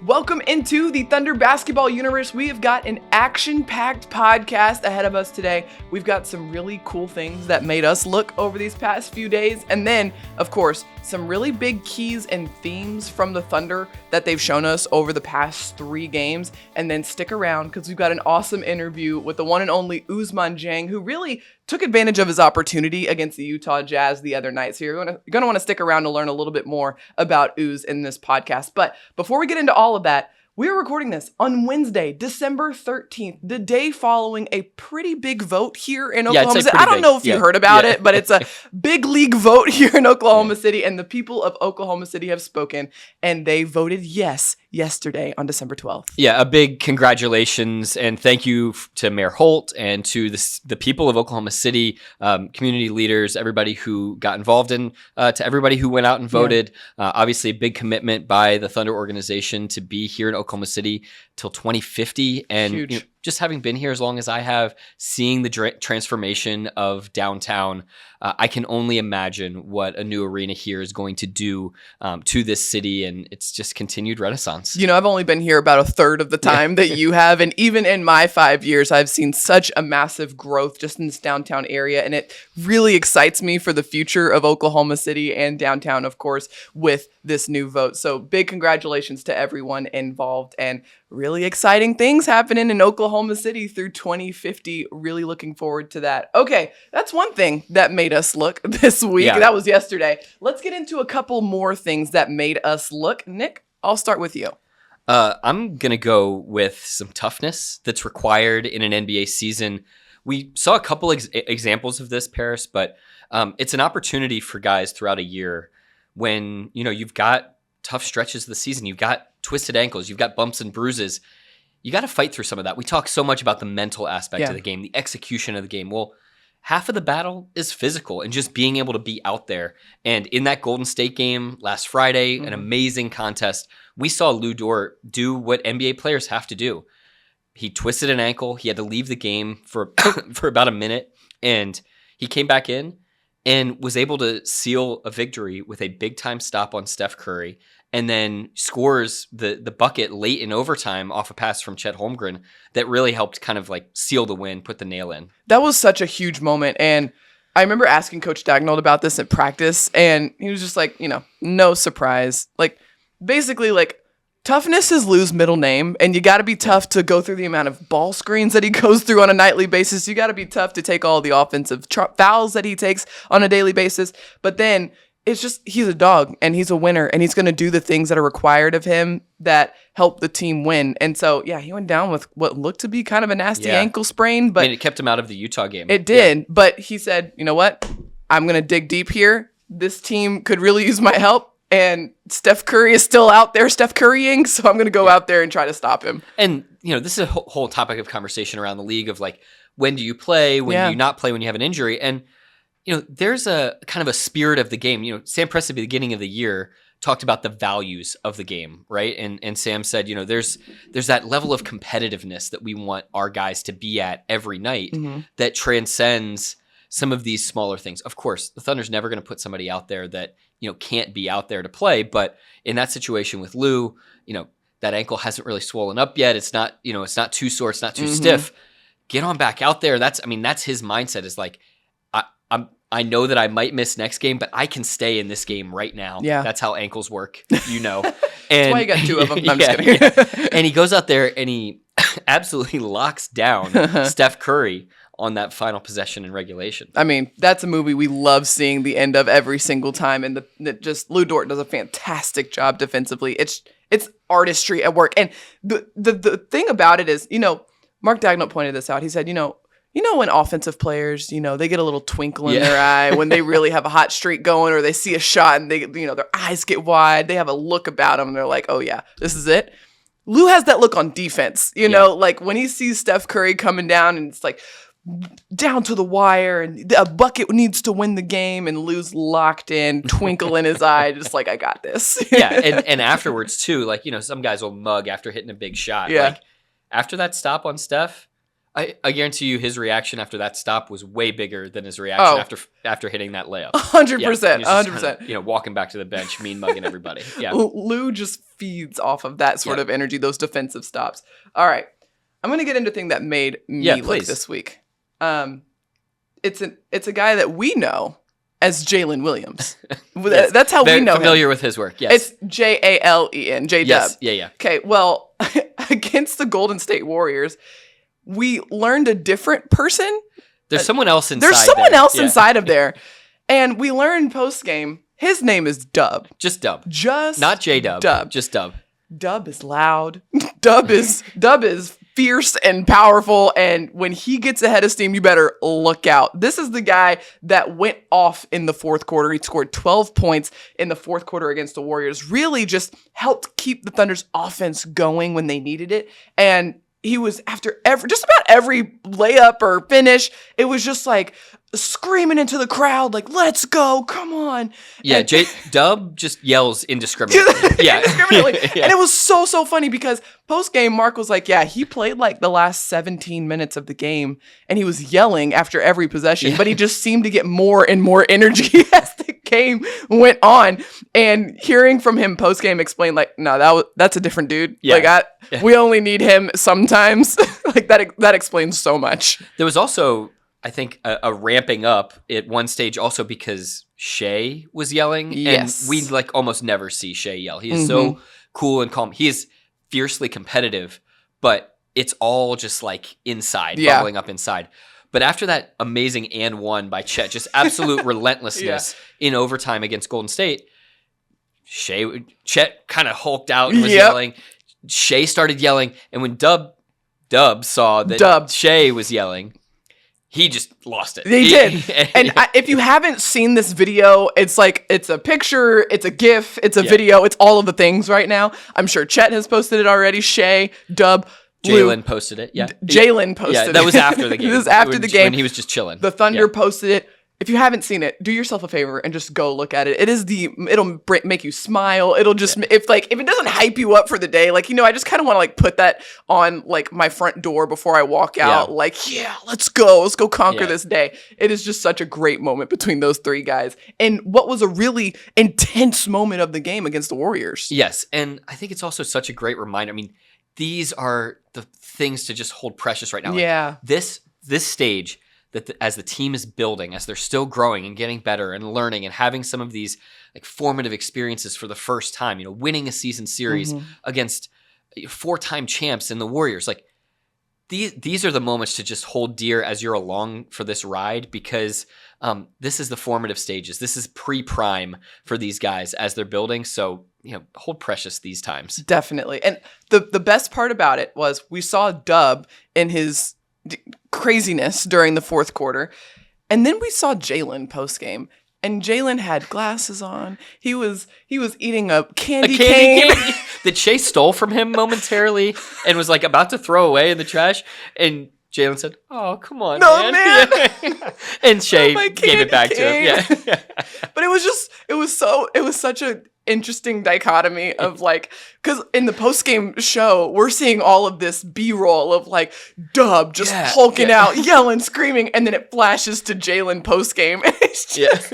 Welcome into the Thunder basketball universe. We have got an action-packed podcast ahead of us today. We've got some really cool things that made us look over these past few days. And then, of course, some really big keys and themes from the Thunder that they've shown us over the past 3 games. And then stick around because we've got an awesome interview with the one and only Ousmane Dieng, who really took advantage of his opportunity against the Utah Jazz the other night. So you're going to want to stick around to learn a little bit more about Ouz in this podcast. But before we get into all of that, we are recording this on Wednesday, December 13th, the day following a pretty big vote here in Oklahoma City. I don't know if you heard about it, but it's a big league vote here in Oklahoma City, and the people of Oklahoma City have spoken, and they voted yes yesterday on December 12th. Yeah, a big congratulations and thank you to Mayor Holt and to the people of Oklahoma City, community leaders, everybody who got involved in, to everybody who went out and voted. Obviously, a big commitment by the Thunder organization to be here in Oklahoma City till 2050. And just having been here as long as I have, seeing the transformation of downtown, I can only imagine what a new arena here is going to do to this city, and it's just continued renaissance. You know, I've only been here about a third of the time that you have, and even in my 5 years, I've seen such a massive growth just in this downtown area, and it really excites me for the future of Oklahoma City and downtown, of course, with this new vote. So big congratulations to everyone involved, and really exciting things happening in Oklahoma City through 2050. Really looking forward to that. Okay, that's one thing that made us look this week. Yeah. That was yesterday. Let's get into a couple more things that made us look. Nick, I'll start with you. I'm going to go with some toughness that's required in an NBA season. We saw a couple examples of this, Paris, but it's an opportunity for guys throughout a year when, you've got tough stretches of the season. You've got twisted ankles. You've got bumps and bruises. You got to fight through some of that. We talk so much about the mental aspect of the game, the execution of the game. Well, half of the battle is physical and just being able to be out there. And in that Golden State game last Friday, an amazing contest, we saw Lou Dort do what NBA players have to do. He twisted an ankle. He had to leave the game for for about a minute, and he came back in and was able to seal a victory with a big-time stop on Steph Curry, and then scores the bucket late in overtime off a pass from Chet Holmgren that really helped kind of like seal the win, put the nail in. That was such a huge moment, and I remember asking Coach Dagnall about this at practice, and he was just like, no surprise. Like, basically, like, toughness is Lou's middle name, and you got to be tough to go through the amount of ball screens that he goes through on a nightly basis. You got to be tough to take all the offensive fouls that he takes on a daily basis. But then it's just, he's a dog and he's a winner, and he's going to do the things that are required of him that help the team win. And so, he went down with what looked to be kind of a nasty ankle sprain, but it kept him out of the Utah game. It did, but he said, you know what? I'm going to dig deep here. This team could really use my help. And Steph Curry is still out there, Steph Currying, so I'm going to go out there and try to stop him. And, this is a whole topic of conversation around the league of like, when do you play? When do you not play when you have an injury? And, there's a kind of a spirit of the game. Sam Presti at the beginning of the year talked about the values of the game, right? And Sam said, there's that level of competitiveness that we want our guys to be at every night that transcends some of these smaller things. Of course, the Thunder's never going to put somebody out there that, can't be out there to play. But in that situation with Lou, that ankle hasn't really swollen up yet. It's not, it's not too sore. It's not too stiff. Get on back out there. That's his mindset is like, I know that I might miss next game, but I can stay in this game right now. Yeah. That's how ankles work, And that's why you got 2 of them. I'm just kidding. And he goes out there and he absolutely locks down Steph Curry on that final possession in regulation. I mean, that's a movie we love seeing the end of every single time, and Lou Dort does a fantastic job defensively. It's artistry at work, and the thing about it is, Mark Dagnall pointed this out. He said, when offensive players, they get a little twinkle in their eye when they really have a hot streak going, or they see a shot and they, their eyes get wide. They have a look about them and they're like, oh yeah, this is it. Lou has that look on defense, like when he sees Steph Curry coming down and it's like down to the wire and a bucket needs to win the game, and Lou's locked in, twinkle in his eye, just like, I got this. And afterwards too, like, some guys will mug after hitting a big shot. Yeah. Like after that stop on Steph, I guarantee you his reaction after that stop was way bigger than his reaction after hitting that layup. 100%. 100%. Walking back to the bench, mean mugging everybody. Yeah. Lou just feeds off of that sort of energy, those defensive stops. All right. I'm going to get into a thing that made me look this week. It's a guy that we know as Jalen Williams. Yes. That's how we know him. Familiar with his work, yes. It's Jalen, J-Dub. Yes, yeah. Okay, well, against the Golden State Warriors, we learned a different person. There's someone else inside There's someone there. else inside of there. And we learned post-game, his name is Dub. Just Dub. Not J-Dub. Dub. Just Dub. Dub is loud. Dub is fierce and powerful, and when he gets ahead of steam, you better look out. This is the guy that went off in the fourth quarter. He scored 12 points in the fourth quarter against the Warriors. Really just helped keep the Thunder's offense going when they needed it. And he was after just about every layup or finish, it was just like screaming into the crowd, like, let's go, come on. Yeah, Dub just yells indiscriminately. Yeah. Indiscriminately. Yeah. And it was so funny because post-game, Mark was like, yeah, he played like the last 17 minutes of the game and he was yelling after every possession, but he just seemed to get more and more energy as the game went on. And hearing from him post-game explain like, no, that's a different dude. Yeah. Like, we only need him sometimes. Like that explains so much. There was also, I think, a ramping up at one stage also because Shai was yelling. Yes. And we like almost never see Shai yell. He is so cool and calm. He is fiercely competitive, but it's all just like inside, bubbling up inside. But after that amazing and one by Chet, just absolute relentlessness in overtime against Golden State, Chet kind of hulked out and was yelling. Shai started yelling, and when Dub saw that Shai was yelling, he just lost it. He did. And if you haven't seen this video, it's like, it's a picture, it's a GIF, it's a video, it's all of the things right now. I'm sure Chet has posted it already. Shai, Dub, Jalen posted it. Yeah. Jalen posted it. Yeah, that was after the game. This was after the game. When he was just chilling. The Thunder posted it. If you haven't seen it, do yourself a favor and just go look at it. It'll make you smile. It'll just, if it doesn't hype you up for the day, like, I just kind of want to like put that on like my front door before I walk out. Like, let's go conquer this day. It is just such a great moment between those three guys. And what was a really intense moment of the game against the Warriors. Yes. And I think it's also such a great reminder. I mean, these are the things to just hold precious right now. Like, this stage, that as the team is building, as they're still growing and getting better and learning and having some of these like formative experiences for the first time, winning a season series against 4-time champs in the Warriors, like these are the moments to just hold dear as you're along for this ride, because this is the formative stages. This is pre-prime for these guys as they're building. So, hold precious these times. Definitely. And the best part about it was we saw Dub in his craziness during the fourth quarter. And then we saw Jalen post game, and Jalen had glasses on. He was eating a candy cane that Shai stole from him momentarily and was like about to throw away in the trash. And Jalen said, "Oh, come on, man." And Shai gave it back to him. Yeah. But it was such a interesting dichotomy of like, because in the post-game show, we're seeing all of this B-roll of like Dub just hulking out, yelling, screaming, and then it flashes to Jalen post-game. And it's just,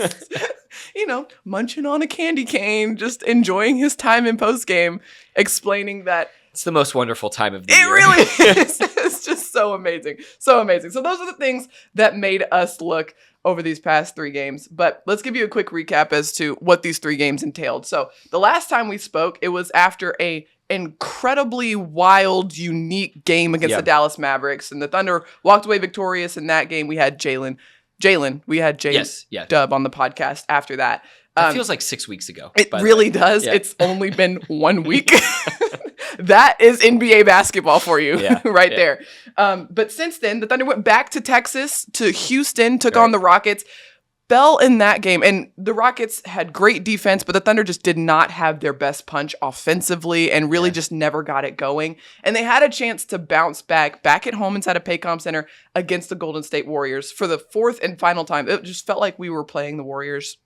munching on a candy cane, just enjoying his time in post-game, explaining that it's the most wonderful time of the year. It really is. It's just so amazing. So amazing. So those are the things that made us look over these past 3 games. But let's give you a quick recap as to what these 3 games entailed. So the last time we spoke, it was after a incredibly wild, unique game against the Dallas Mavericks. And the Thunder walked away victorious in that game. We had Jalen. We had Dub on the podcast after that. It feels like 6 weeks ago. It really does. Yeah. It's only been 1 week. That is NBA basketball for you there. But since then, the Thunder went back to Texas, to Houston, took on the Rockets, fell in that game. And the Rockets had great defense, but the Thunder just did not have their best punch offensively and really just never got it going. And they had a chance to bounce back at home inside of Paycom Center against the Golden State Warriors for the 4th and final time. It just felt like we were playing the Warriors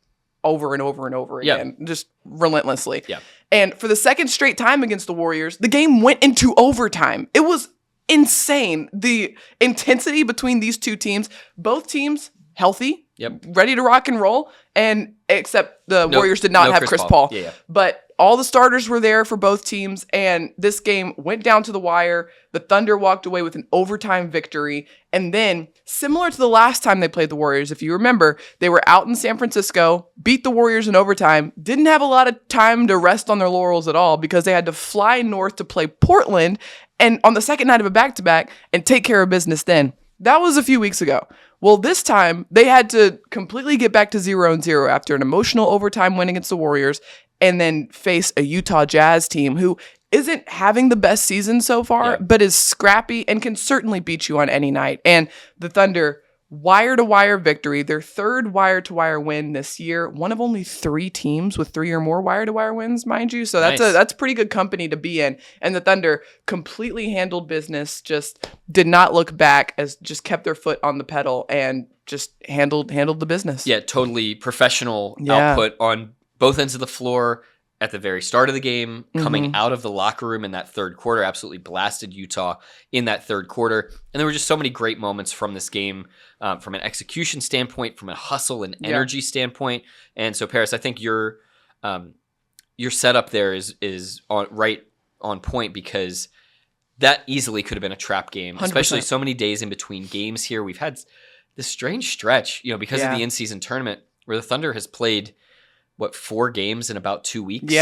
over and over and over again, just relentlessly. Yeah. And for the second straight time against the Warriors, the game went into overtime. It was insane. The intensity between these two teams, both teams healthy, ready to rock and roll, and except the Warriors did not have Chris Paul. Yeah. But all the starters were there for both teams, and this game went down to the wire. The Thunder walked away with an overtime victory, and then, similar to the last time they played the Warriors, if you remember, they were out in San Francisco, beat the Warriors in overtime, didn't have a lot of time to rest on their laurels at all because they had to fly north to play Portland, and on the second night of a back-to-back, and take care of business then. That was a few weeks ago. Well, this time, they had to completely get back to 0-0 after an emotional overtime win against the Warriors, and then face a Utah Jazz team who isn't having the best season so far, but is scrappy and can certainly beat you on any night. And the Thunder, wire-to-wire victory, their third wire-to-wire win this year, one of only 3 teams with 3 or more wire-to-wire wins, mind you. So that's pretty good company to be in. And the Thunder completely handled business, just did not look back, as just kept their foot on the pedal and just handled the business. Yeah, totally professional output on both ends of the floor at the very start of the game, coming out of the locker room in that third quarter, absolutely blasted Utah in that third quarter. And there were just so many great moments from this game, from an execution standpoint, from a hustle and energy standpoint. And so, Paris, I think your setup there is right on point, because that easily could have been a trap game, 100%. Especially so many days in between games here. We've had this strange stretch, because of the in-season tournament, where the Thunder has played 4 games in about 2 weeks?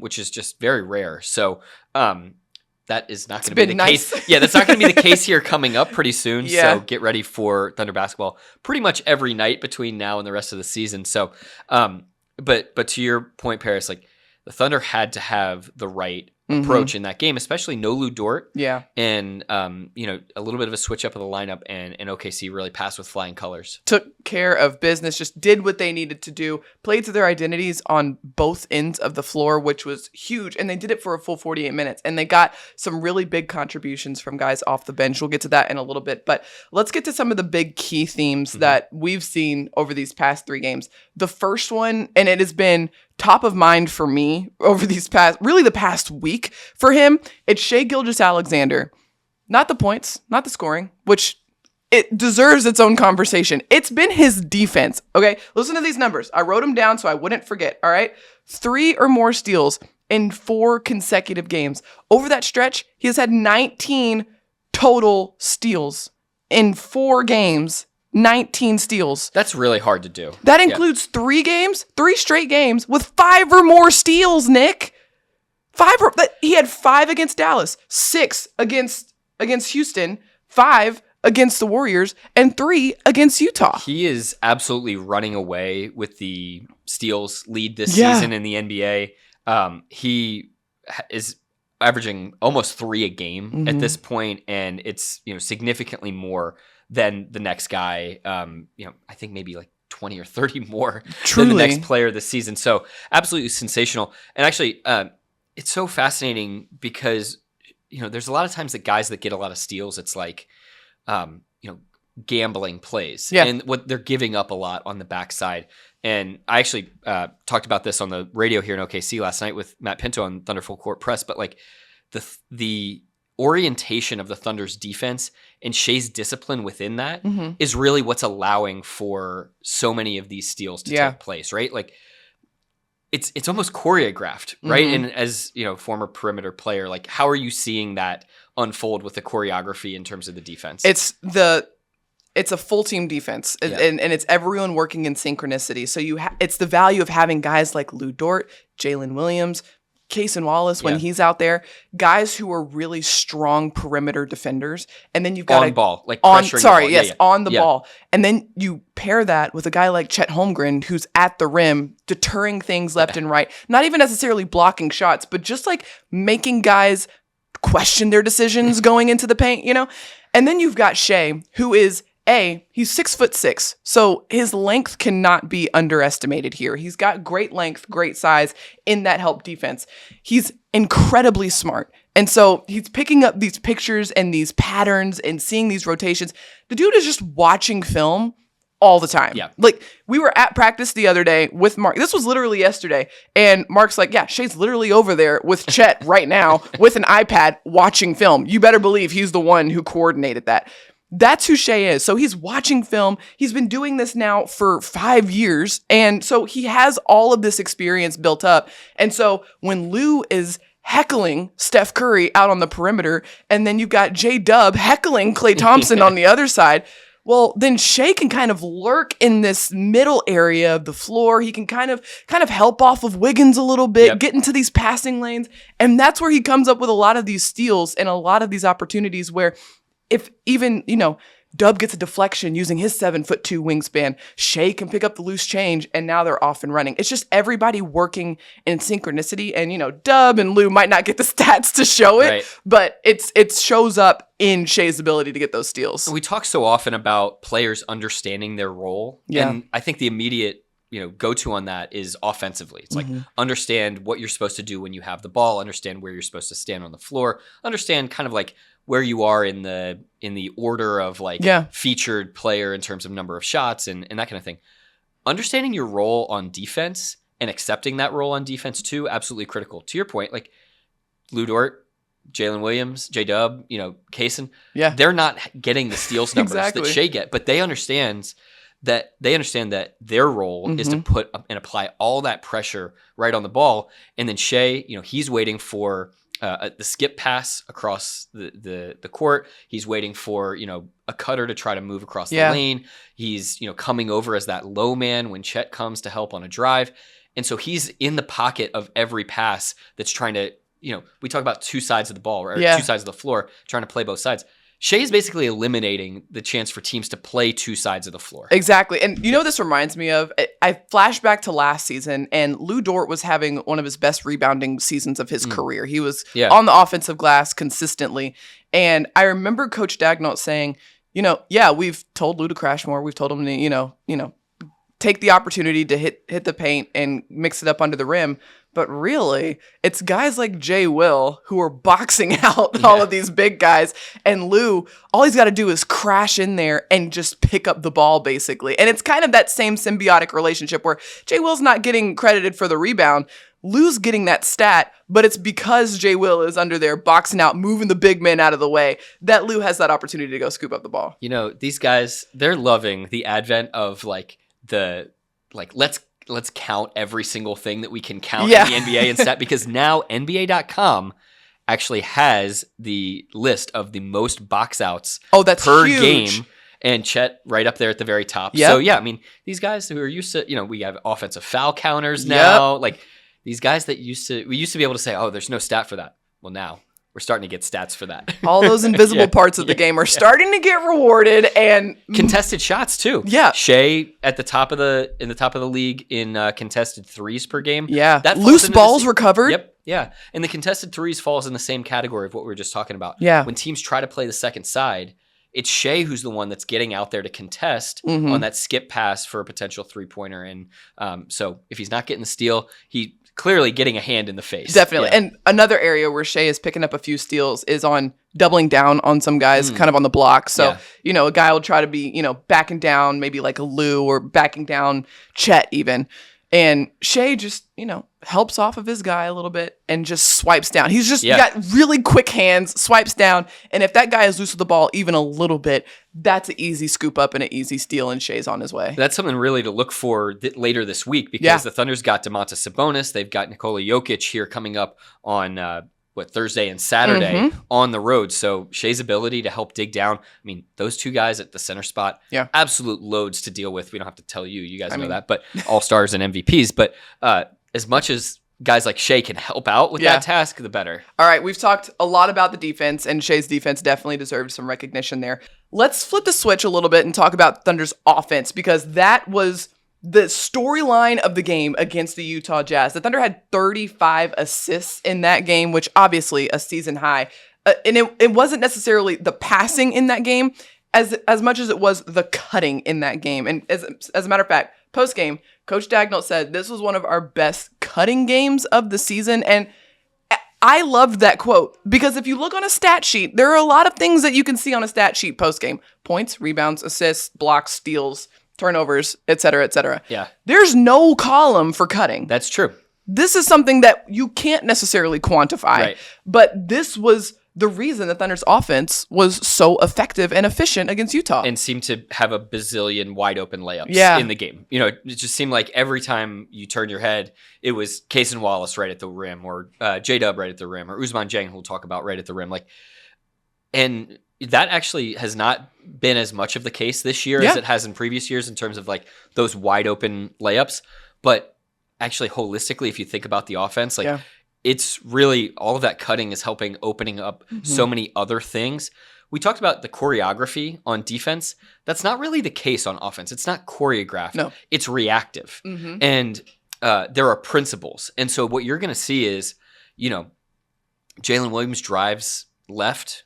Which is just very rare. So that is not going to be the case. Yeah, that's not going to be the case here coming up pretty soon. So get ready for Thunder basketball pretty much every night between now and the rest of the season. So, but to your point, Paris, like the Thunder had to have the right approach in that game, especially no Lou Dort. Yeah. And, a little bit of a switch up of the lineup, and OKC really passed with flying colors. Took care of business, just did what they needed to do, played to their identities on both ends of the floor, which was huge. And they did it for a full 48 minutes. And they got some really big contributions from guys off the bench. We'll get to that in a little bit. But let's get to some of the big key themes that we've seen over these past 3 games. The first one, and it has been top of mind for me over the past week for him, it's Shai Gilgeous-Alexander. Not the points, not the scoring, which it deserves its own conversation. It's been his defense, okay? Listen to these numbers. I wrote them down so I wouldn't forget, all right? 3 or more steals in 4 consecutive games. Over that stretch, he has had 19 total steals in 4 games. 19 steals. That's really hard to do. That includes 3 straight games with 5 or more steals, Nick. He had 5 against Dallas, 6 against Houston, 5 against the Warriors, and 3 against Utah. He is absolutely running away with the steals lead this season in the NBA. He is averaging almost 3 a game at this point, and it's significantly more than the next guy. I think maybe like 20 or 30 more than the next player this season. So absolutely sensational. And actually, it's so fascinating because, there's a lot of times that guys that get a lot of steals, it's like, gambling plays. Yeah. And what they're giving up a lot on the backside. And I actually talked about this on the radio here in OKC last night with Matt Pinto on Thunder Full Court Press, but like the orientation of the Thunder's defense and Shai's discipline within that is really what's allowing for so many of these steals to take place, right? Like it's almost choreographed, right? And as former perimeter player, like how are you seeing that unfold with the choreography in terms of the defense? It's a full team defense, and it's everyone working in synchronicity. So it's the value of having guys like Lou Dort, Jalen Williams, Cason Wallace when he's out there, guys who are really strong perimeter defenders, and then you've got on ball, like pressuring the ball. On the ball, and then you pair that with a guy like Chet Holmgren who's at the rim, deterring things left and right, not even necessarily blocking shots, but just like making guys question their decisions going into the paint, And then you've got Shai, who is he's 6'6", so his length cannot be underestimated here. He's got great length, great size in that help defense. He's incredibly smart. And so he's picking up these pictures and these patterns and seeing these rotations. The dude is just watching film all the time. Yeah. Like, we were at practice the other day with Mark. This was literally yesterday. And Mark's like, yeah, Shai's literally over there with Chet right now with an iPad watching film. You better believe he's the one who coordinated that. That's who Shai is. So he's watching film. He's been doing this now for 5 years. And so he has all of this experience built up. And so when Lou is heckling Steph Curry out on the perimeter, and then you've got J-Dub heckling Klay Thompson on the other side, well, then Shai can kind of lurk in this middle area of the floor. He can kind of help off of Wiggins a little bit, get into these passing lanes. And that's where he comes up with a lot of these steals and a lot of these opportunities where if even, Dub gets a deflection using his 7'2" wingspan, Shai can pick up the loose change, and now they're off and running. It's just everybody working in synchronicity, and Dub and Lou might not get the stats to show it, but it shows up in Shai's ability to get those steals. We talk so often about players understanding their role, and I think the immediate go-to on that is offensively. It's like understand what you're supposed to do when you have the ball, understand where you're supposed to stand on the floor, understand kind of like where you are in the order of featured player in terms of number of shots and that kind of thing. Understanding your role on defense and accepting that role on defense too, absolutely critical. To your point, like Lou Dort, Jalen Williams, J-Dub, Kaysen, they're not getting the steals numbers that Shai get, but they understand that their role is to put up and apply all that pressure right on the ball. And then Shai, he's waiting for the skip pass across the court. He's waiting for, a cutter to try to move across the lane. He's, coming over as that low man when Chet comes to help on a drive. And so he's in the pocket of every pass that's trying to, we talk about two sides of the ball or two sides of the floor, trying to play both sides. Shai is basically eliminating the chance for teams to play two sides of the floor. Exactly. And this reminds me of, I flash back to last season, and Lou Dort was having one of his best rebounding seasons of his career. He was on the offensive glass consistently. And I remember Coach Dagnall saying, we've told Lou to crash more. We've told him to, take the opportunity to hit the paint and mix it up under the rim. But really, it's guys like Jay Will who are boxing out all of these big guys. And Lou, all he's got to do is crash in there and just pick up the ball, basically. And it's kind of that same symbiotic relationship where Jay Will's not getting credited for the rebound. Lou's getting that stat, but it's because Jay Will is under there boxing out, moving the big men out of the way, that Lou has that opportunity to go scoop up the ball. These guys, they're loving the advent of let's count every single thing that we can count in the NBA and stat, because now NBA.com actually has the list of the most box outs per huge game, and Chet right up there at the very top. So these guys who are used to, we have offensive foul counters now, like these guys that we used to be able to say, oh, there's no stat for that. Well, now we're starting to get stats for that. All those invisible parts of the game are starting to get rewarded, and contested shots too. Yeah, Shai at the top of the league in contested threes per game. Yeah, that loose balls recovered. Yep. Yeah, and the contested threes falls in the same category of what we were just talking about. Yeah, when teams try to play the second side, it's Shai who's the one that's getting out there to contest on that skip pass for a potential 3-pointer. And so if he's not getting the steal, he clearly getting a hand in the face. Definitely. Yeah. And another area where Shai is picking up a few steals is on doubling down on some guys kind of on the block. So, a guy will try to be, backing down maybe like a Lou or backing down Chet even. And Shai just, helps off of his guy a little bit and just swipes down. He's just got really quick hands, swipes down. And if that guy is loose with the ball even a little bit, that's an easy scoop up and an easy steal, and Shai's on his way. That's something really to look for later this week, because the Thunder's got Domantas Sabonis. They've got Nikola Jokic here coming up on Thursday and Saturday on the road. So Shai's ability to help dig down. I mean, those two guys at the center spot, absolute loads to deal with. We don't have to tell you. You guys know that. But all-stars and MVPs. But as much as guys like Shai can help out with that task, the better. All right, we've talked a lot about the defense, and Shai's defense definitely deserves some recognition there. Let's flip the switch a little bit and talk about Thunder's offense, because that was the storyline of the game against the Utah Jazz. The Thunder had 35 assists in that game, which obviously a season high. And it wasn't necessarily the passing in that game as much as it was the cutting in that game. And as a matter of fact, post-game, Coach Dagnall said this was one of our best cutting games of the season. And I loved that quote, because if you look on a stat sheet, there are a lot of things that you can see on a stat sheet post-game. Points, rebounds, assists, blocks, steals, turnovers, et cetera, et cetera. Yeah. There's no column for cutting. That's true. This is something that you can't necessarily quantify, Right. but this was the reason the Thunder's offense was so effective and efficient against Utah. And seemed to have a bazillion wide open layups in the game. You know, it just seemed like every time you turned your head, it was Case and Wallace right at the rim, or J-Dub right at the rim, or Ousmane Dieng, who we'll talk about, right at the rim. And that actually has not been as much of the case this year as it has in previous years in terms of like those wide open layups. But actually, holistically, if you think about the offense, it's really all of that cutting is helping opening up so many other things. We talked about the choreography on defense. That's not really the case on offense. It's not choreographed. No. It's reactive. And there are principles. And so what you're going to see is, you know, Jalen Williams drives left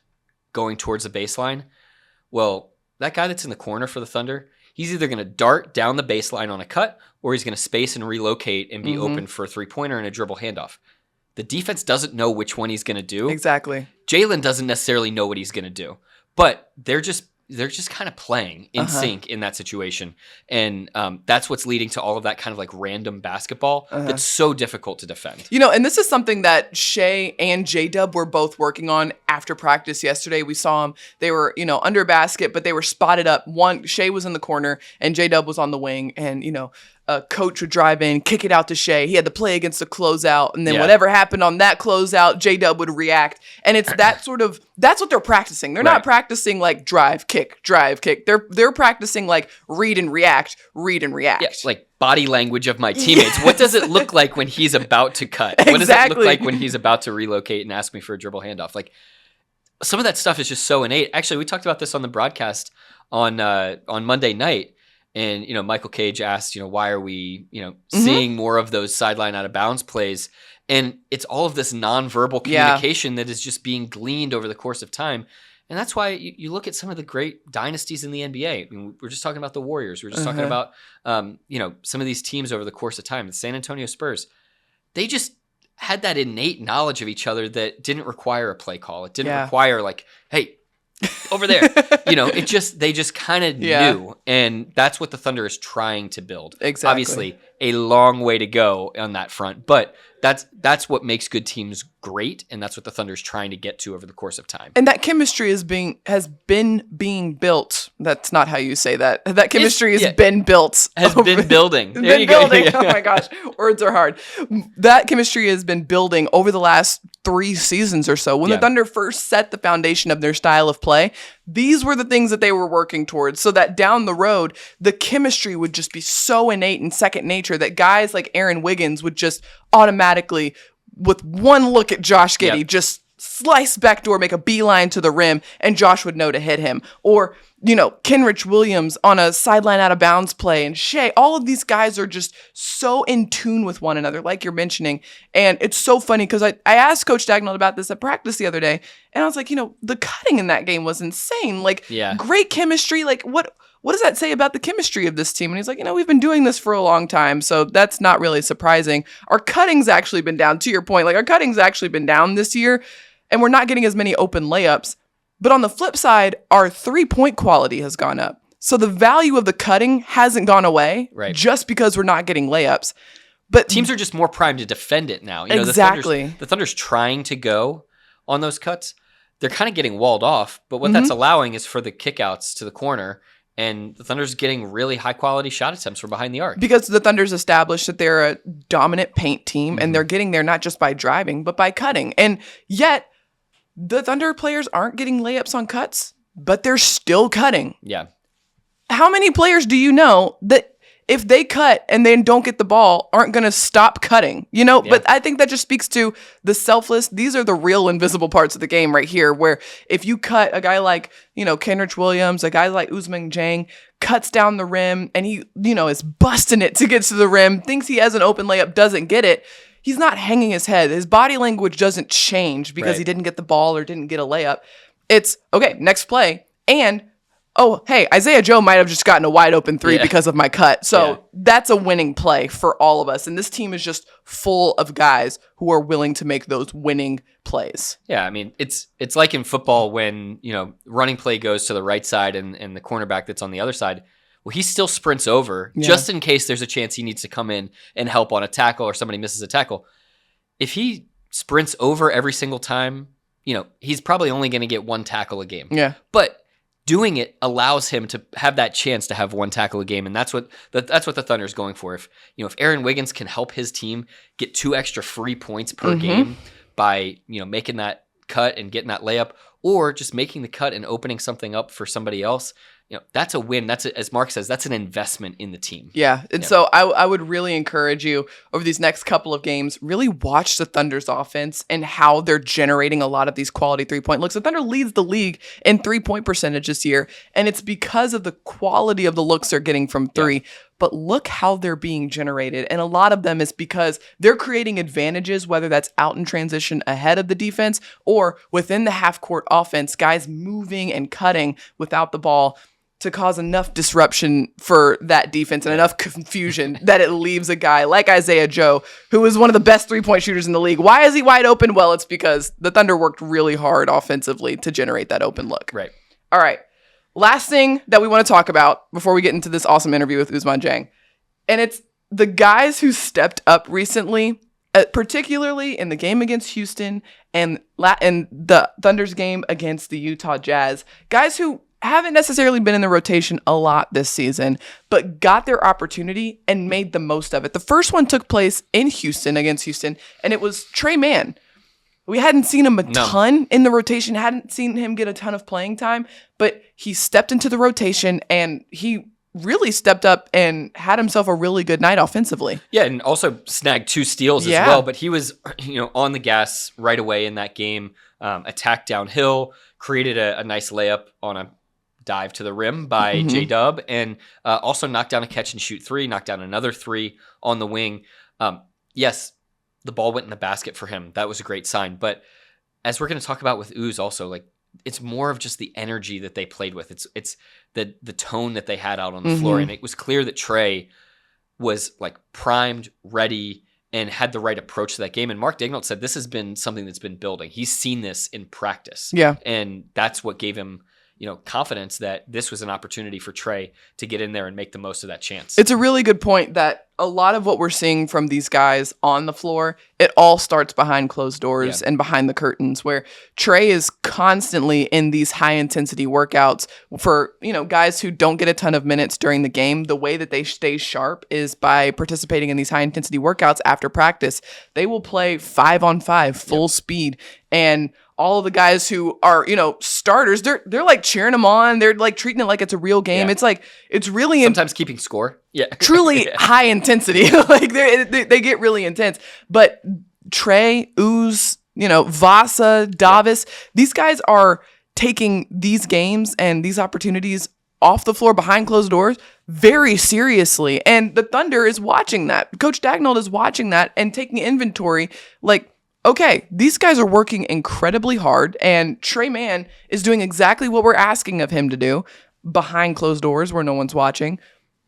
going towards the baseline. Well, that guy that's in the corner for the Thunder, he's either going to dart down the baseline on a cut, or he's going to space and relocate and be open for a three-pointer and a dribble handoff. The defense doesn't know which one he's going to do. Exactly. Jalen doesn't necessarily know what he's going to do, but they're just kind of playing in sync in that situation. And that's what's leading to all of that kind of like random basketball that's so difficult to defend. You know, and this is something that Shai and J-Dub were both working on after practice yesterday. We saw them. They were, you know, under basket, but they were spotted up. Shai was in the corner and J-Dub was on the wing. And, you know, coach would drive in, kick it out to Shai. He had to play against the closeout. And then whatever happened on that closeout, J-Dub would react. And it's that sort of, that's what they're practicing. They're not practicing like drive, kick. They're practicing like read and react. Yeah, like body language of my teammates. What does it look like when he's about to cut? What does it look like when he's about to relocate and ask me for a dribble handoff? Like some of that stuff is just so innate. Actually, we talked about this on the broadcast on Monday night. And, you know, Michael Cage asked, you know, why are we, you know, seeing more of those sideline out of bounds plays? And it's all of this nonverbal communication that is just being gleaned over the course of time. And that's why you look at some of the great dynasties in the NBA. I mean, we're just talking about the Warriors. We're just talking about, you know, some of these teams over the course of time. The San Antonio Spurs, they just had that innate knowledge of each other that didn't require a play call. It didn't require like, hey, over there, you know, they just kind of knew. And that's what the Thunder is trying to build. Exactly. Obviously, a long way to go on that front, but that's what makes good teams great, and that's what the Thunder is trying to get to over the course of time. And that chemistry has been being built. That's not how you say that. That chemistry has been built. Been building. There you go. Oh my gosh, words are hard. That chemistry has been building over the last 3 seasons or so. When the Thunder first set the foundation of their style of play, these were the things that they were working towards, so that down the road, the chemistry would just be so innate and second nature that guys like Aaron Wiggins would just automatically, with one look at Josh Giddey, just slice backdoor, make a beeline to the rim, and Josh would know to hit him. Or, you know, Kenrich Williams on a sideline out of bounds play, and Shai. All of these guys are just so in tune with one another, like you're mentioning. And it's so funny because I asked Coach Dagnall about this at practice the other day, and I was like, you know, the cutting in that game was insane. Like, great chemistry. Like, what does that say about the chemistry of this team? And he's like, you know, we've been doing this for a long time, so that's not really surprising. Our cutting's actually been down, to your point. Like, our cutting's actually been down this year, and we're not getting as many open layups. But on the flip side, our three-point quality has gone up. So the value of the cutting hasn't gone away just because we're not getting layups. But teams are just more primed to defend it now. You know, the Thunder's trying to go on those cuts. They're kind of getting walled off, but what that's allowing is for the kickouts to the corner. And the Thunder's getting really high-quality shot attempts from behind the arc. Because the Thunder's established that they're a dominant paint team, and they're getting there not just by driving, but by cutting. And yet, the Thunder players aren't getting layups on cuts, but they're still cutting. Yeah. How many players do you know that if they cut and then don't get the ball, aren't going to stop cutting, you know? Yeah. But I think that just speaks to the selfless. These are the real invisible parts of the game right here, where if you cut a guy like, you know, Kenrich Williams, a guy like Ousmane Dieng, cuts down the rim and he, you know, is busting it to get to the rim, thinks he has an open layup, doesn't get it. He's not hanging his head. His body language doesn't change because he didn't get the ball or didn't get a layup. It's, okay, next play. And, oh, hey, Isaiah Joe might have just gotten a wide open three because of my cut. So that's a winning play for all of us. And this team is just full of guys who are willing to make those winning plays. Yeah, I mean, it's like in football when, you know, running play goes to the right side and the cornerback that's on the other side. Well, he still sprints over just in case there's a chance he needs to come in and help on a tackle or somebody misses a tackle. If he sprints over every single time, he's probably only going to get one tackle a game. Yeah. But doing it allows him to have that chance to have one tackle a game, and that's what the Thunder is going for. If Aaron Wiggins can help his team get 2 extra free points per game by making that cut and getting that layup, or just making the cut and opening something up for somebody else, that's a win. As Mark says, that's an investment in the team. Yeah. And so I would really encourage you over these next couple of games, really watch the Thunder's offense and how they're generating a lot of these quality 3-point looks. The Thunder leads the league in 3-point percentage this year, and it's because of the quality of the looks they're getting from 3. Yeah. But look how they're being generated. And a lot of them is because they're creating advantages, whether that's out in transition ahead of the defense or within the half-court offense, guys moving and cutting without the ball to cause enough disruption for that defense and enough confusion that it leaves a guy like Isaiah Joe, who is one of the best 3-point shooters in the league. Why is he wide open? Well, it's because the Thunder worked really hard offensively to generate that open look. Right. All right. Last thing that we want to talk about before we get into this awesome interview with Ousmane Dieng, and it's the guys who stepped up recently, particularly in the game against Houston and the Thunder's game against the Utah Jazz, guys who haven't necessarily been in the rotation a lot this season, but got their opportunity and made the most of it. The first one took place in Houston against Houston, and it was Tre Mann. We hadn't seen him a ton in the rotation, hadn't seen him get a ton of playing time, but he stepped into the rotation and he really stepped up and had himself a really good night offensively. Yeah, and also snagged 2 steals as well, but he was on the gas right away in that game, attacked downhill, created a nice layup on a dive to the rim by J-Dub, and also knocked down a catch and shoot 3, knocked down another 3 on the wing. Yes, the ball went in the basket for him. That was a great sign. But as we're going to talk about with Ooze also, like, it's more of just the energy that they played with. It's the tone that they had out on the floor. And it was clear that Tre was like primed, ready, and had the right approach to that game. And Mark Daigneault said this has been something that's been building. He's seen this in practice. Yeah. And that's what gave him confidence that this was an opportunity for Tre to get in there and make the most of that chance. It's a really good point that a lot of what we're seeing from these guys on the floor, it all starts behind closed doors and behind the curtains, where Tre is constantly in these high intensity workouts for, guys who don't get a ton of minutes during the game. The way that they stay sharp is by participating in these high intensity workouts after practice. They will play 5-on-5 full speed, and all of the guys who are, starters, they're like cheering them on. They're like treating it like it's a real game. Yeah. It's really sometimes keeping score. Yeah, truly high intensity. Like they get really intense. But Tre, Ooze, Vasa, Davis, these guys are taking these games and these opportunities off the floor behind closed doors very seriously. And the Thunder is watching that. Coach Daigneault is watching that and taking inventory. Like, okay, these guys are working incredibly hard, and Tre Mann is doing exactly what we're asking of him to do behind closed doors where no one's watching.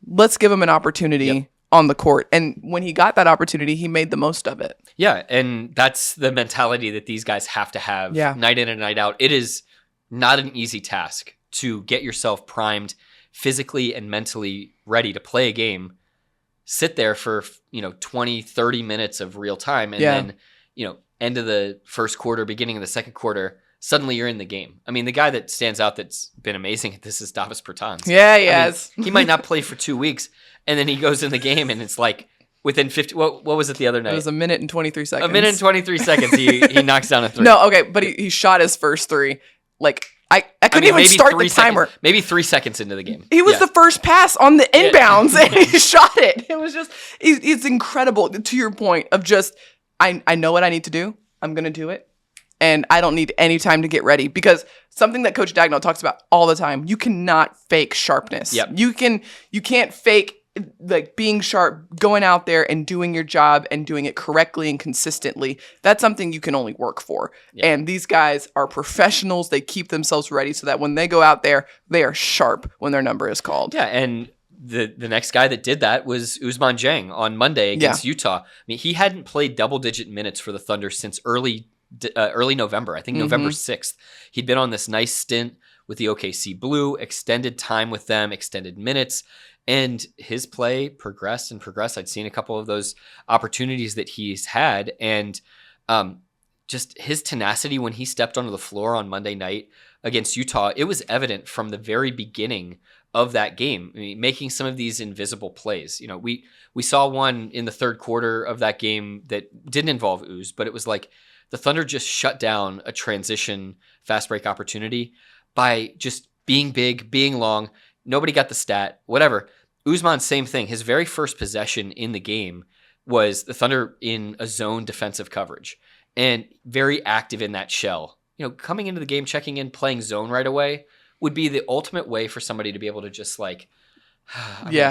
Let's give him an opportunity on the court. And when he got that opportunity, he made the most of it. Yeah, and that's the mentality that these guys have to have night in and night out. It is not an easy task to get yourself primed physically and mentally ready to play a game, sit there for 20, 30 minutes of real time, and then end of the first quarter, beginning of the second quarter, suddenly you're in the game. I mean, the guy that stands out that's been amazing at this is Davis Bertans. Yeah, he has. He might not play for 2 weeks, and then he goes in the game, and it's like within 50. What was it the other night? It was a minute and 23 seconds. A minute and 23 seconds. He knocks down a 3. No, okay, but he shot his first 3. Like, I couldn't even start the timer. Maybe 3 seconds into the game. He was the first pass on the inbounds, and he shot it. It was just, it's incredible. To your point of just, I know what I need to do. I'm going to do it. And I don't need any time to get ready, because something that Coach Daigneault talks about all the time, you cannot fake sharpness. Yep. You can't fake like being sharp, going out there and doing your job and doing it correctly and consistently. That's something you can only work for. Yep. And these guys are professionals. They keep themselves ready so that when they go out there, they are sharp when their number is called. Yeah, and the next guy that did that was Ousmane Dieng on Monday against Utah. I mean, he hadn't played double-digit minutes for the Thunder since early early November. I think November 6th. He'd been on this nice stint with the OKC Blue, extended time with them, extended minutes, and his play progressed and progressed. I'd seen a couple of those opportunities that he's had, and just his tenacity when he stepped onto the floor on Monday night against Utah, it was evident from the very beginning of that game. I mean, making some of these invisible plays. You know, we saw one in the third quarter of that game that didn't involve Uz, but it was like the Thunder just shut down a transition fast break opportunity by just being big, being long. Nobody got the stat, whatever. Ousmane, same thing. His very first possession in the game was the Thunder in a zone defensive coverage and very active in that shell. You know, coming into the game, checking in, playing zone right away would be the ultimate way for somebody to be able to just like,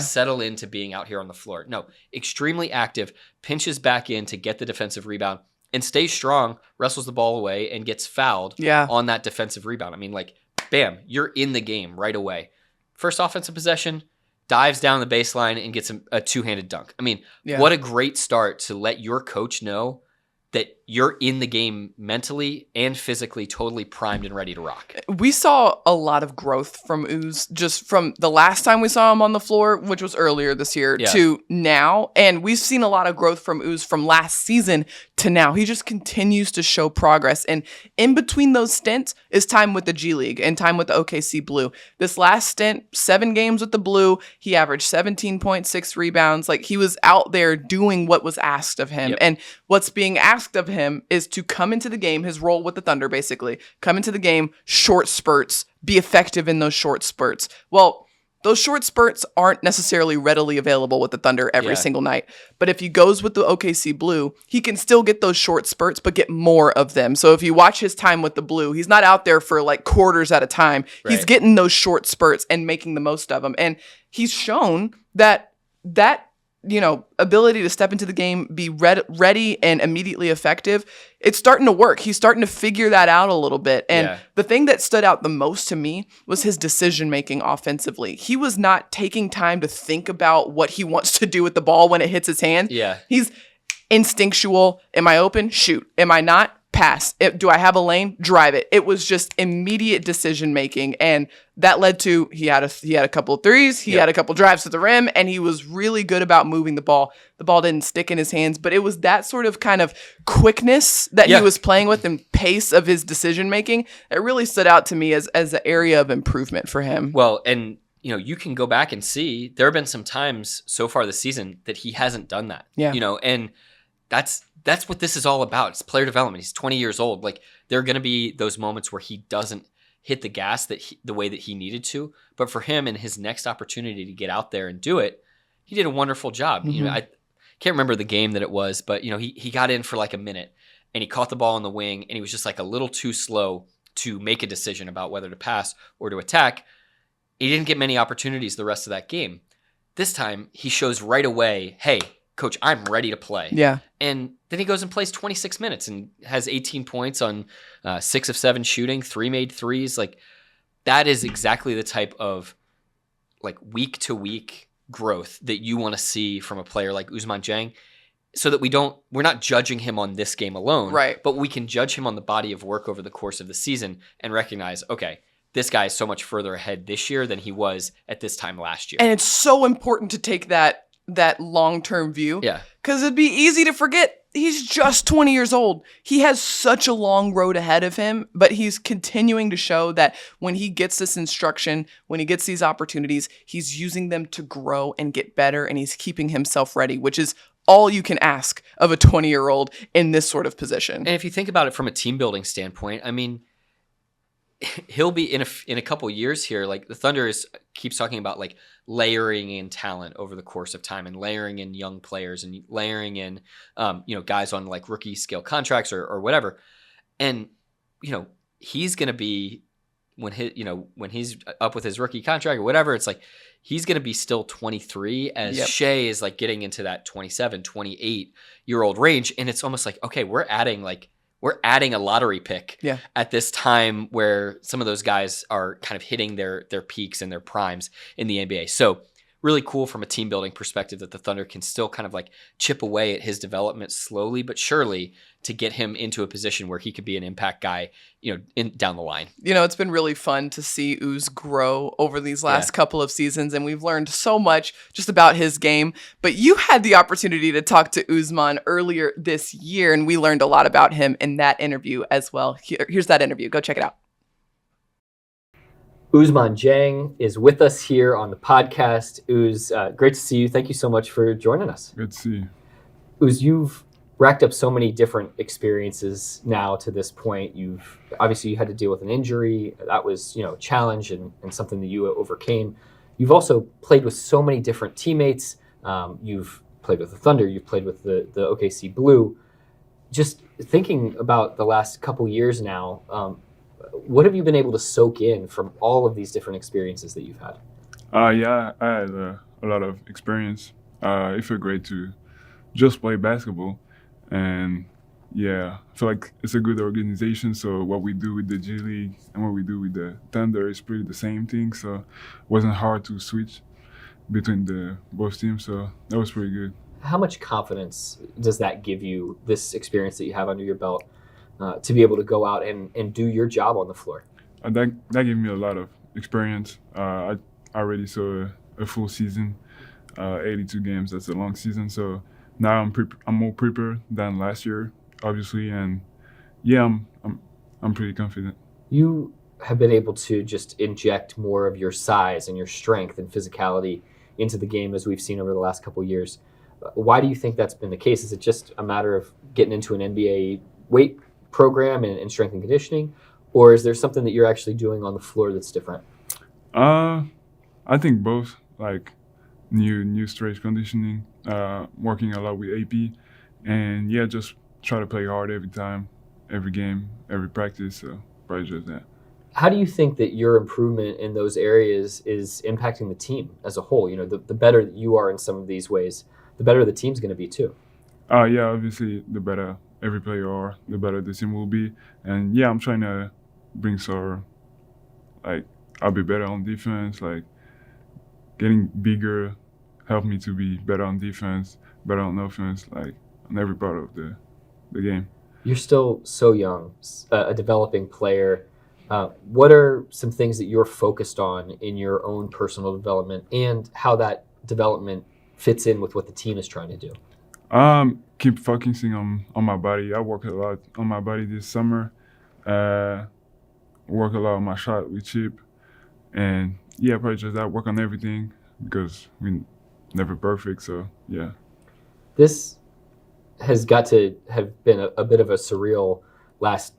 settle into being out here on the floor. No, extremely active, pinches back in to get the defensive rebound and stays strong, wrestles the ball away and gets fouled on that defensive rebound. I mean, like, bam, you're in the game right away. First offensive possession, dives down the baseline and gets a two-handed dunk. I mean, what a great start to let your coach know that you're in the game mentally and physically totally primed and ready to rock. We saw a lot of growth from Uz just from the last time we saw him on the floor, which was earlier this year, to now. And we've seen a lot of growth from Uz from last season to now. He just continues to show progress. And in between those stints is time with the G League and time with the OKC Blue. This last stint, 7 games with the Blue, he averaged 17.6 rebounds. Like, he was out there doing what was asked of him. And what's being asked of him is to come into the game, his role with the Thunder basically, come into the game, short spurts, be effective in those short spurts. Well, those short spurts aren't necessarily readily available with the Thunder every single night. But if he goes with the OKC Blue, he can still get those short spurts, but get more of them. So if you watch his time with the Blue, he's not out there for like quarters at a time. He's getting those short spurts and making the most of them. And he's shown that ability to step into the game, be ready and immediately effective, it's starting to work. He's starting to figure that out a little bit. And the thing that stood out the most to me was his decision-making offensively. He was not taking time to think about what he wants to do with the ball when it hits his hand. He's instinctual. Am I open? Shoot. Am I not? Pass. Do I have a lane? Drive it. It was just immediate decision making, and that led to he had a couple of threes, he had a couple drives to the rim, and he was really good about moving the ball. The ball didn't stick in his hands, but it was that sort of kind of quickness that he was playing with and pace of his decision making that really stood out to me as an area of improvement for him. Well, and you can go back and see there have been some times so far this season that he hasn't done that. And that's what this is all about. It's player development. He's 20 years old. Like, there are going to be those moments where he doesn't hit the gas the way that he needed to. But for him and his next opportunity to get out there and do it, he did a wonderful job. I can't remember the game that it was, but he got in for like a minute and he caught the ball on the wing and he was just like a little too slow to make a decision about whether to pass or to attack. He didn't get many opportunities the rest of that game. This time he shows right away, hey, coach, I'm ready to play. And then he goes and plays 26 minutes and has 18 points on 6 of 7 shooting, 3 made threes. Like, that is exactly the type of like week to week growth that you want to see from a player like Ousmane Dieng, so that we're not judging him on this game alone, but we can judge him on the body of work over the course of the season and recognize, okay, this guy is so much further ahead this year than he was at this time last year. And it's so important to take that long-term view. Because it'd be easy to forget he's just 20 years old. He has such a long road ahead of him, but he's continuing to show that when he gets this instruction, when he gets these opportunities, he's using them to grow and get better, and he's keeping himself ready, which is all you can ask of a 20-year-old in this sort of position. And if you think about it from a team building standpoint, I mean, he'll be in a couple years here. Like, the Thunder keeps talking about like layering in talent over the course of time and layering in young players and layering in, guys on like rookie scale contracts or whatever. And, he's going to be when he's up with his rookie contract or whatever, it's like, he's going to be still 23 as Shai is like getting into that 27, 28-year-old range. And it's almost like, okay, we're adding a lottery pick at this time where some of those guys are kind of hitting their peaks and their primes in the NBA. So really cool from a team building perspective that the Thunder can still kind of like chip away at his development slowly but surely to get him into a position where he could be an impact guy, down the line. It's been really fun to see Uz grow over these last couple of seasons, and we've learned so much just about his game. But you had the opportunity to talk to Ousmane earlier this year, and we learned a lot about him in that interview as well. Here's that interview. Go check it out. Ousmane Dieng is with us here on the podcast. Uz, great to see you. Thank you so much for joining us. Good to see you. Uz, you've racked up so many different experiences now to this point. You had to deal with an injury. That was, a challenge and something that you overcame. You've also played with so many different teammates. You've played with the Thunder. You've played with the OKC Blue. Just thinking about the last couple years now, what have you been able to soak in from all of these different experiences that you've had? I had a lot of experience. It felt great to just play basketball. And I feel like it's a good organization. So what we do with the G League and what we do with the Thunder is pretty the same thing. So it wasn't hard to switch between both teams. So that was pretty good. How much confidence does that give you, this experience that you have under your belt, to be able to go out and do your job on the floor? That gave me a lot of experience. I already saw a full season, 82 games. That's a long season. So now I'm more prepared than last year, obviously, and I'm pretty confident. You have been able to just inject more of your size and your strength and physicality into the game as we've seen over the last couple of years. Why do you think that's been the case? Is it just a matter of getting into an NBA weight program and strength and conditioning, or is there something that you're actually doing on the floor that's different? I think both, like new strength conditioning, working a lot with AP, and just try to play hard every time, every game, every practice. So probably just that. How do you think that your improvement in those areas is impacting the team as a whole? The better that you are in some of these ways, the better the team's going to be too. Obviously, the better every player are, the better the team will be. And I'm trying to bring I'll be better on defense, like getting bigger help me to be better on defense, better on offense, like on every part of the game. You're still so young, a developing player. What are some things that you're focused on in your own personal development and how that development fits in with what the team is trying to do? Keep focusing on my body. I work a lot on my body this summer. Work a lot on my shot with Chip. And probably just that, work on everything because we're never perfect, so yeah. This has got to have been a bit of a surreal last,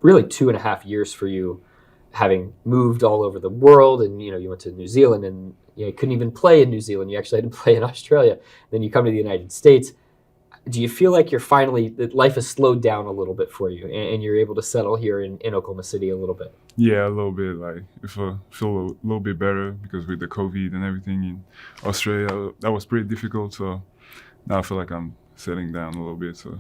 really 2.5 years for you, having moved all over the world, and you went to New Zealand, and you couldn't even play in New Zealand. You actually had to play in Australia. Then you come to the United States. Do you feel like that life has slowed down a little bit for you, and you're able to settle here in Oklahoma City a little bit? Yeah, a little bit. Like I feel a little bit better because with the COVID and everything in Australia, that was pretty difficult. So now I feel like I'm settling down a little bit. So.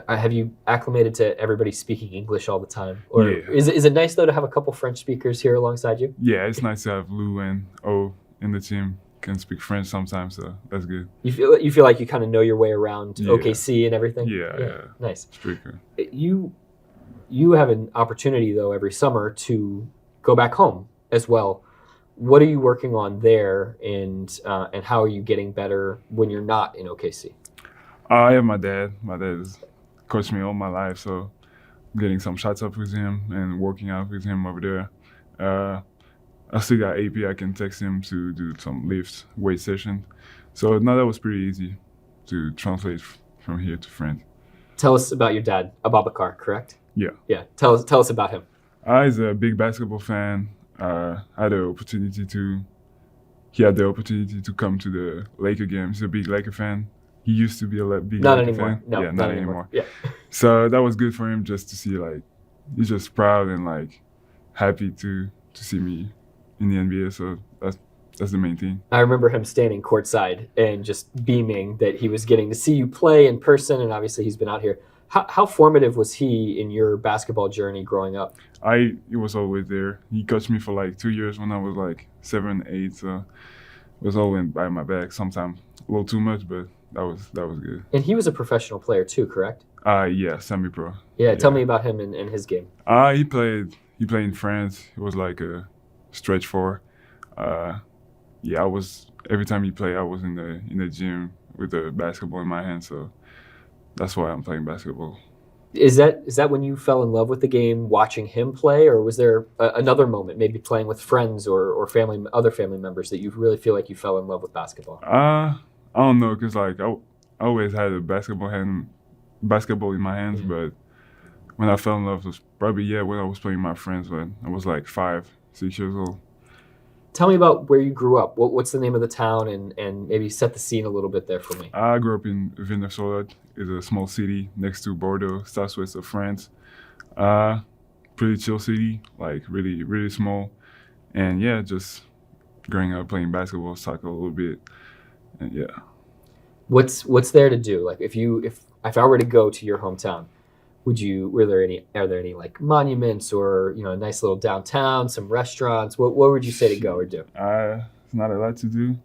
Have you acclimated to everybody speaking English all the time? Or is it nice, though, to have a couple French speakers here alongside you? Yeah, it's nice to have Lou and O in the team. Can speak French sometimes, so that's good. You feel like you kind of know your way around OKC and everything? Yeah. Nice. It's pretty good. You have an opportunity, though, every summer to go back home as well. What are you working on there, and how are you getting better when you're not in OKC? I have my dad. My dad has coached me all my life, so I'm getting some shots up with him and working out with him over there. I still got AP. I can text him to do some lift weight session. So now that was pretty easy to translate from here to France. Tell us about your dad, Ababakar, correct? Yeah. Yeah. Tell us about him. He's a big basketball fan. He had the opportunity to come to the Laker game. He's a big Laker fan. He used to be a big Laker fan. No, not anymore. Yeah. So that was good for him just to see, he's just proud and happy to see me in the NBA. So that's the main thing. I remember him standing courtside and just beaming that he was getting to see you play in person, and obviously he's been out here. How formative was he in your basketball journey growing up? He was always there. He coached me for 2 years when I was 7, 8. So was always by my back. Sometimes a little too much, but that was good. And he was a professional player too, correct? Yeah, semi-pro. Yeah, tell me about him and his game. He played in France. It was like a stretch four. Yeah, I was every time he played, I was in the gym with the basketball in my hand. So that's why I'm playing basketball. Is that when you fell in love with the game, watching him play, or was there another moment, maybe playing with friends or other family members, that you really feel like you fell in love with basketball? I don't know, cause like I always had a basketball in my hands, but when I fell in love was probably when I was playing with my friends when I was like 5, 6 years old. Tell me about where you grew up. What's the name of the town, and maybe set the scene a little bit there for me. I grew up in Villeneuve-sur-Lot. It's a small city next to Bordeaux, southwest of France. Pretty chill city, like really, really small. And yeah, just growing up playing basketball, soccer a little bit. And yeah. What's there to do? Like if I were to go to your hometown, are there any like monuments or, a nice little downtown, some restaurants? What would you say to go or do? It's not a lot to do.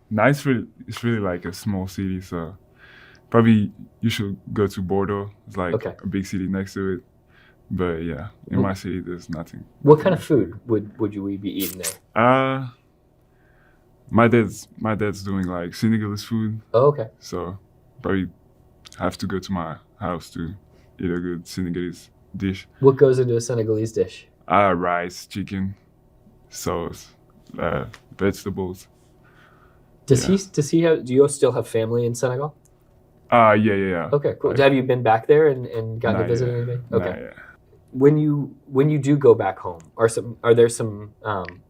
It's really like a small city, so probably you should go to Bordeaux. It's like a big city next to it. But yeah, in my city, there's nothing. What kind of food would you be eating there? My dad's doing like Senegalese food. Oh, okay. So probably have to go to my house to eat a good Senegalese dish. What goes into a Senegalese dish? Rice, chicken, sauce, vegetables. Do you still have family in Senegal? Yeah. Okay, cool. Have you been back there and gotten to visit anybody? Okay. When you do go back home, are there some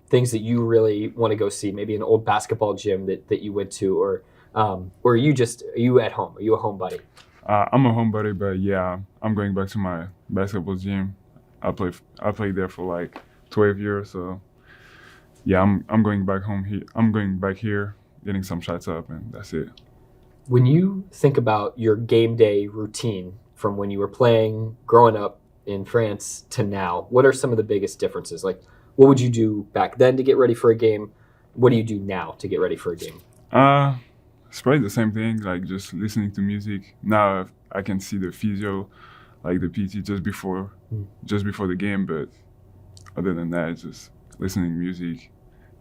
things that you really want to go see? Maybe an old basketball gym that you went to, or are you at home? Are you a homebody? I'm a homebody, but yeah, I'm going back to my basketball gym. I played there for like 12 years, so yeah, I'm going back home here. I'm going back here, getting some shots up, and that's it. When you think about your game day routine from when you were playing, growing up in France to now, what are some of the biggest differences? Like, what would you do back then to get ready for a game? What do you do now to get ready for a game? It's probably the same thing, like just listening to music. Now I can see the physio, like the PT just before the game, but other than that, it's just listening to music,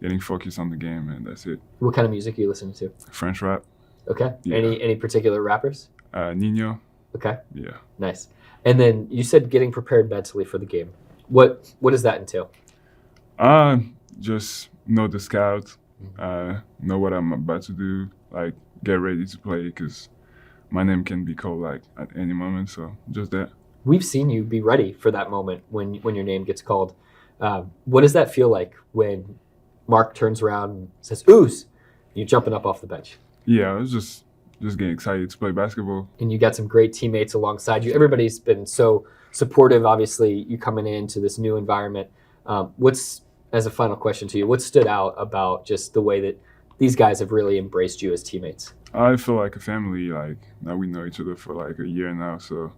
getting focused on the game, and that's it. What kind of music are you listening to? French rap. Okay. Yeah. Any particular rappers? Nino. Okay. Yeah. Nice. And then you said getting prepared mentally for the game. What does that entail? Just know the scout, know what I'm about to do, like get ready to play, because my name can be called like at any moment. So just that. We've seen you be ready for that moment when your name gets called. What does that feel like when Mark turns around and says, "Ouz," you're jumping up off the bench? Yeah, I was just getting excited to play basketball. And you got some great teammates alongside you. Everybody's been so supportive. Obviously, you coming into this new environment. As a final question to you, what stood out about just the way that these guys have really embraced you as teammates? I feel like a family. Like now we know each other for like a year now, so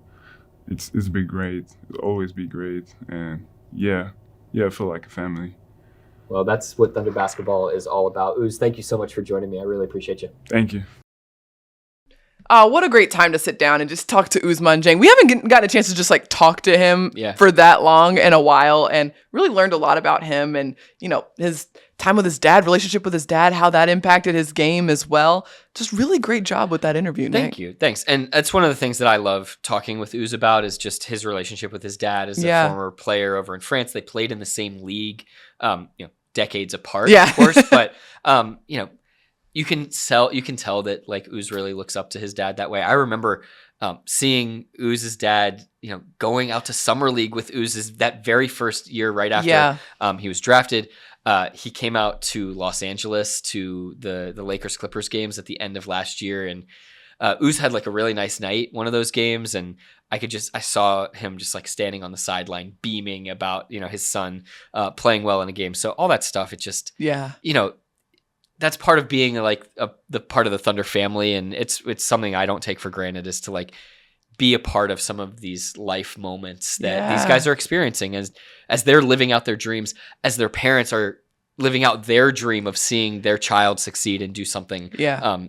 it's been great. It'll always be great, and yeah, I feel like a family. Well, that's what Thunder Basketball is all about. Ouz, thank you so much for joining me. I really appreciate you. Thank you. What a great time to sit down and just talk to Ousmane Dieng. We haven't gotten a chance to just like talk to him for that long in a while, and really learned a lot about him and, his time with his dad, relationship with his dad, how that impacted his game as well. Just really great job with that interview, Nick. Thank you. Thanks. And that's one of the things that I love talking with Ouz about, is just his relationship with his dad as a former player over in France. They played in the same league, decades apart, of course, but you can tell that like Ouz really looks up to his dad that way. I remember seeing Ouz's dad, going out to summer league with Ouz that very first year right after he was drafted. He came out to Los Angeles to the Lakers Clippers games at the end of last year, and Ouz had like a really nice night one of those games, and I saw him just like standing on the sideline beaming about his son playing well in a game. So all that stuff, it just that's part of being like the part of the Thunder family, and it's something I don't take for granted, is to like be a part of some of these life moments that these guys are experiencing as they're living out their dreams, as their parents are living out their dream of seeing their child succeed and do something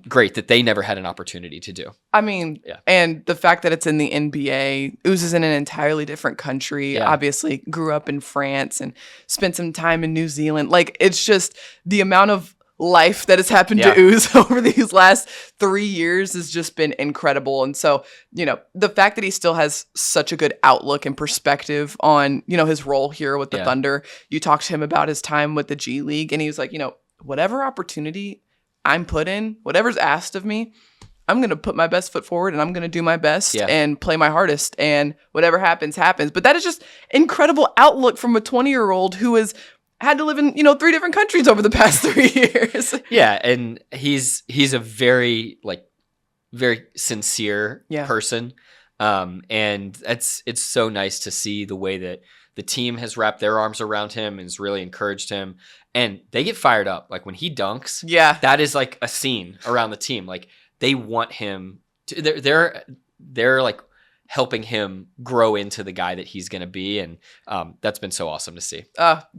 great that they never had an opportunity to do. I mean, and the fact that it's in the NBA, Uz is in an entirely different country, obviously grew up in France and spent some time in New Zealand. Like, it's just the amount of life that has happened to Uz over these last 3 years has just been incredible. And so, the fact that he still has such a good outlook and perspective on, his role here with the Thunder. You talked to him about his time with the G League, and he was like, whatever opportunity I'm put in, whatever's asked of me, I'm going to put my best foot forward and I'm going to do my best and play my hardest, and whatever happens, happens. But that is just incredible outlook from a 20-year-old who has had to live in, 3 different countries over the past 3 years. Yeah, and he's a very sincere person. And it's so nice to see the way that the team has wrapped their arms around him and has really encouraged him. And they get fired up. Like, when he dunks, that is like a scene around the team. Like, they want him to, they're like helping him grow into the guy that he's going to be. And that's been so awesome to see.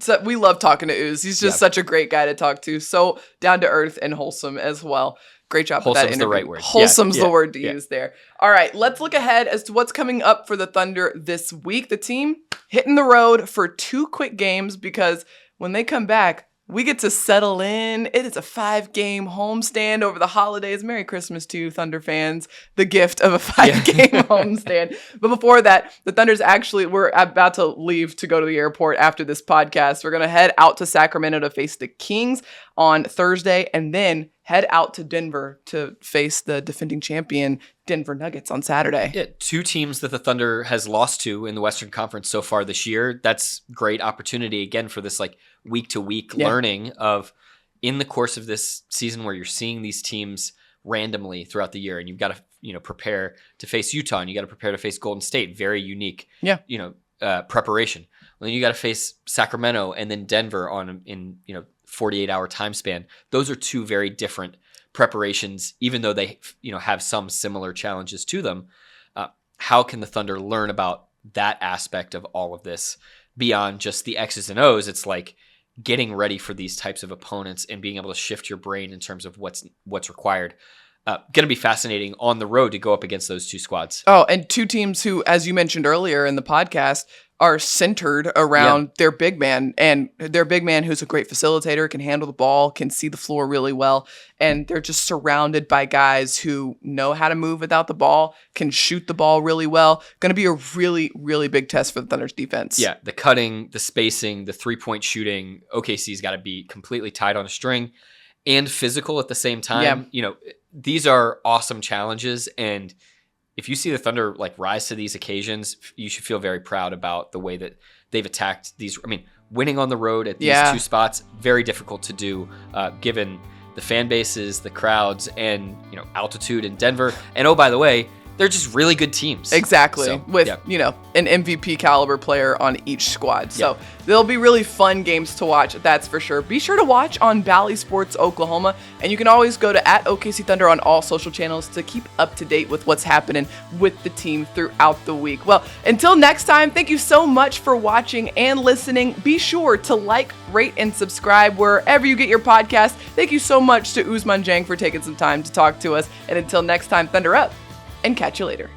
So we love talking to Uz. He's just such a great guy to talk to. So down to earth and wholesome as well. Great job with that interview. Wholesome's the right word. Wholesome's the word to use there. All right, let's look ahead as to what's coming up for the Thunder this week. The team hitting the road for 2 quick games, because when they come back, we get to settle in. It is a 5-game homestand over the holidays. Merry Christmas to you, Thunder fans. The gift of a 5-game homestand. But before that, the Thunder's we're about to leave to go to the airport after this podcast. We're going to head out to Sacramento to face the Kings on Thursday, and then head out to Denver to face the defending champion Denver Nuggets on Saturday. Yeah, 2 teams that the Thunder has lost to in the Western Conference so far this year. That's great opportunity, again, for this like week-to-week learning of, in the course of this season where you're seeing these teams randomly throughout the year, and you've got to prepare to face Utah, and you got to prepare to face Golden State. Very unique preparation. Well, then you got to face Sacramento and then Denver in 48-hour time span. Those are 2 very different preparations, even though they have some similar challenges to them. How can the Thunder learn about that aspect of all of this beyond just the X's and O's? It's like getting ready for these types of opponents and being able to shift your brain in terms of what's required. Going to be fascinating on the road to go up against those 2 squads. Oh, and 2 teams who, as you mentioned earlier in the podcast, are centered around their big man, and their big man who's a great facilitator, can handle the ball, can see the floor really well, and they're just surrounded by guys who know how to move without the ball, can shoot the ball really well. Going to be a really, really big test for the Thunder's defense. Yeah, the cutting, the spacing, the 3-point shooting. OKC's got to be completely tied on a string and physical at the same time. These are awesome challenges, and if you see the Thunder like rise to these occasions, you should feel very proud about the way that they've attacked these. I mean, winning on the road at these 2 spots, very difficult to do, given the fan bases, the crowds, and altitude in Denver. And oh, by the way, they're just really good teams. Exactly. So, with, an MVP caliber player on each squad. So they'll be really fun games to watch, that's for sure. Be sure to watch on Bally Sports Oklahoma, and you can always go to @OKC Thunder on all social channels to keep up to date with what's happening with the team throughout the week. Well, until next time, thank you so much for watching and listening. Be sure to like, rate, and subscribe wherever you get your podcast. Thank you so much to Ousmane Dieng for taking some time to talk to us. And until next time, Thunder up, and catch you later.